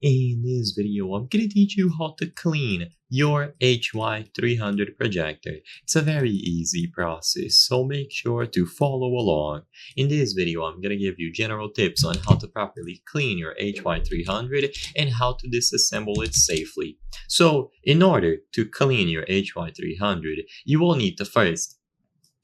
In this video, I'm going to teach you how to clean your HY300 projector. It's a very easy process, so make sure to follow along. In this video, I'm going to give you general tips on how to properly clean your HY300 and how to disassemble it safely. So, in order to clean your HY300, you will need to first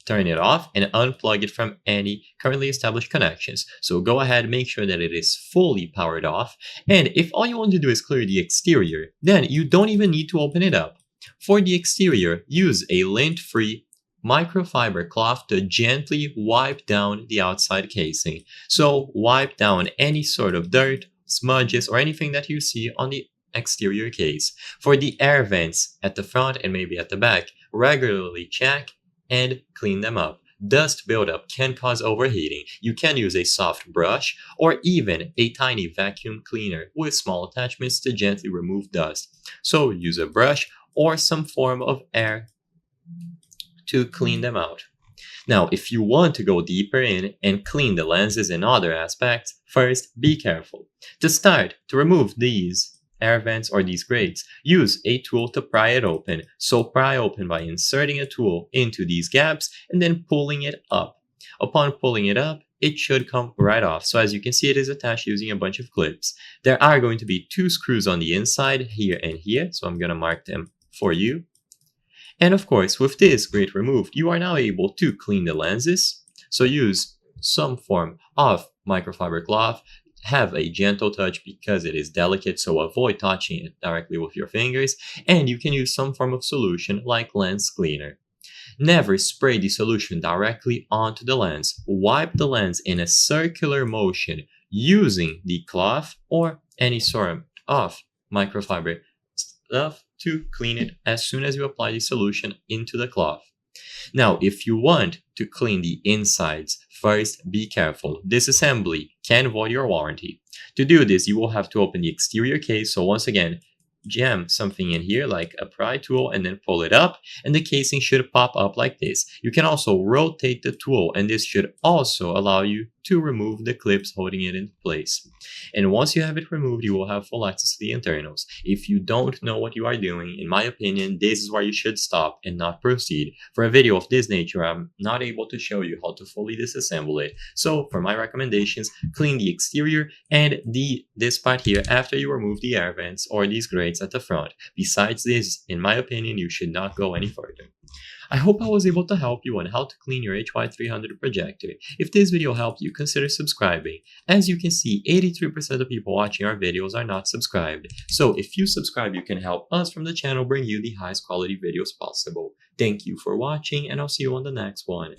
turn it off and unplug it from any currently established connections. So go ahead, make sure that it is fully powered off. And if all you want to do is clear the exterior, then you don't even need to open it up. For the exterior, use a lint-free microfiber cloth to gently wipe down the outside casing. So wipe down any sort of dirt, smudges, or anything that you see on the exterior case. For the air vents at the front and maybe at the back, regularly check and clean them up. Dust buildup can cause overheating. You can use a soft brush or even a tiny vacuum cleaner with small attachments to gently remove dust. So use a brush or some form of air to clean them out. Now, if you want to go deeper in and clean the lenses and other aspects, first be careful. To start, to remove these air vents or these grates, use a tool to pry it open. So pry open by inserting a tool into these gaps and then pulling it up. Upon pulling it up, it should come right off. So as you can see, it is attached using a bunch of clips. There are going to be two screws on the inside, here and here. So I'm going to mark them for you. And of course, with this grate removed, you are now able to clean the lenses. So use some form of microfiber cloth. Have a gentle touch because it is delicate, so avoid touching it directly with your fingers, and you can use some form of solution like lens cleaner. Never spray the solution directly onto the lens. Wipe the lens in a circular motion using the cloth or any sort of microfiber stuff to clean it as soon as you apply the solution into the cloth. Now, if you want to clean the insides, first be careful. Disassembly can void your warranty. To do this, you will have to open the exterior case. So once again, jam something in here like a pry tool and then pull it up, and the casing should pop up like this. You can also rotate the tool, and this should also allow you to remove the clips holding it in place. And once you have it removed, you will have full access to the internals. If you don't know what you are doing, in my opinion, this is where you should stop and not proceed. For a video of this nature, I'm not able to show you how to fully disassemble it. So for my recommendations, clean the exterior and this part here after you remove the air vents or these grates at the front. Besides this, in my opinion, you should not go any further. I hope I was able to help you on how to clean your HY300 projector. If this video helped you, consider subscribing. As you can see, 83% of people watching our videos are not subscribed. So if you subscribe, you can help us from the channel bring you the highest quality videos possible. Thank you for watching, and I'll see you on the next one.